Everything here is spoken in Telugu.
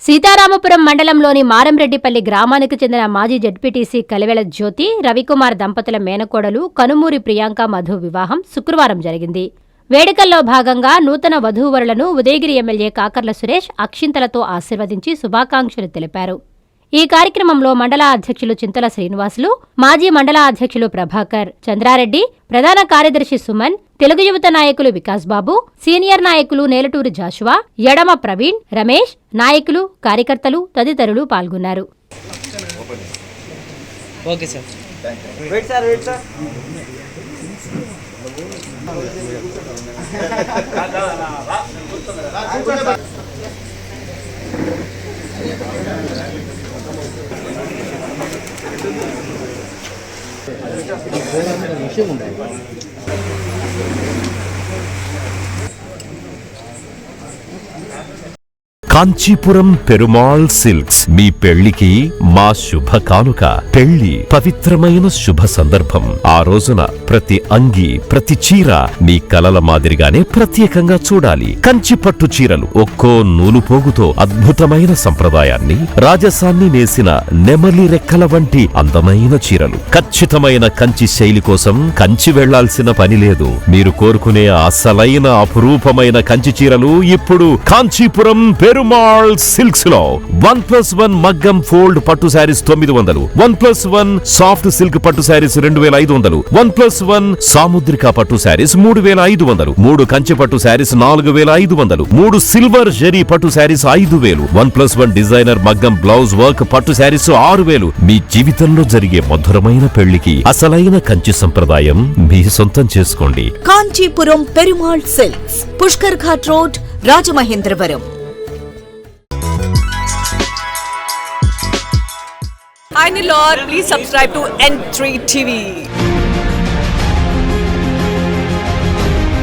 సీతారామపురం మండలంలోని మారంరెడ్డిపల్లి గ్రామానికి చెందిన మాజీ జడ్పీటీసీ కలివెల జ్యోతి, రవికుమార్ దంపతుల మేనకోడలు కనుమూరి ప్రియాంక మధు వివాహం శుక్రవారం జరిగింది. వేడుకల్లో భాగంగా నూతన వధూవరులను ఉదయగిరి ఎమ్మెల్యే కాకర్ల సురేష్ అక్షింతలతో ఆశీర్వదించి శుభాకాంక్షలు తెలిపారు. ఈ కార్యక్రమంలో మండల అధ్యక్షులు చింతల శ్రీనివాసులు, మాజీ మండల అధ్యక్షులు ప్రభాకర్, చంద్రారెడ్డి, ప్రధాన కార్యదర్శి సుమన్, తెలుగు యువత నాయకులు వికాస్ బాబు, సీనియర్ నాయకులు నేలటూరు జాషువా, యడమ ప్రవీణ్, రమేష్, నాయకులు, కార్యకర్తలు తదితరులు పాల్గొన్నారు. కాంచీపురం పెరుమాళ్ సిల్క్స్ మీ పెళ్లికి మా శుభ కానుక. పెళ్లి పవిత్రమైన శుభ సందర్భం. ఆ రోజున ప్రతి అంగి, ప్రతి చీర మీ కలల మాదిరిగానే ప్రత్యేకంగా చూడాలి. కంచి పట్టు చీరలు ఒక్కో నూలు పోగుతో అద్భుతమైన సంప్రదాయాన్ని, రాజసాన్ని నేసిన నెమలి రెక్కల వంటి అందమైన చీరలు. ఖచ్చితమైన కంచి శైలి కోసం కంచి వెళ్లాల్సిన పని లేదు. మీరు కోరుకునే అసలైన అపురూపమైన కంచి చీరలు ఇప్పుడు కాంచీపురం పెరుమాళ్ సిల్క్స్ లో 1+1 మగ్గం ఫోల్డ్ పట్టు శారీస్ 900, 1+1 సాఫ్ట్ సిల్క్ పట్టు శారీస్ 2500, 1+1 సాముద్రిక పట్టు శారీస్ 3500, 3 కంచి పట్టు శారీస్ 4500, 3 సిల్వర్ జరీ పట్టు శారీస్ 5000, 1+1 డిజైనర్ మగ్గం బ్లౌజ్ వర్క్ పట్టు శారీస్ 6000. మీ జీవితంలో జరిగే మధురమైన పెళ్లికి అసలైన కంచి సంప్రదాయం మీ సొంతం చేసుకోండి. Kanchipuram Perumal silks, Pushkar ghat road, Rajamahendravaram. Hi Nilor, please subscribe to N3 TV.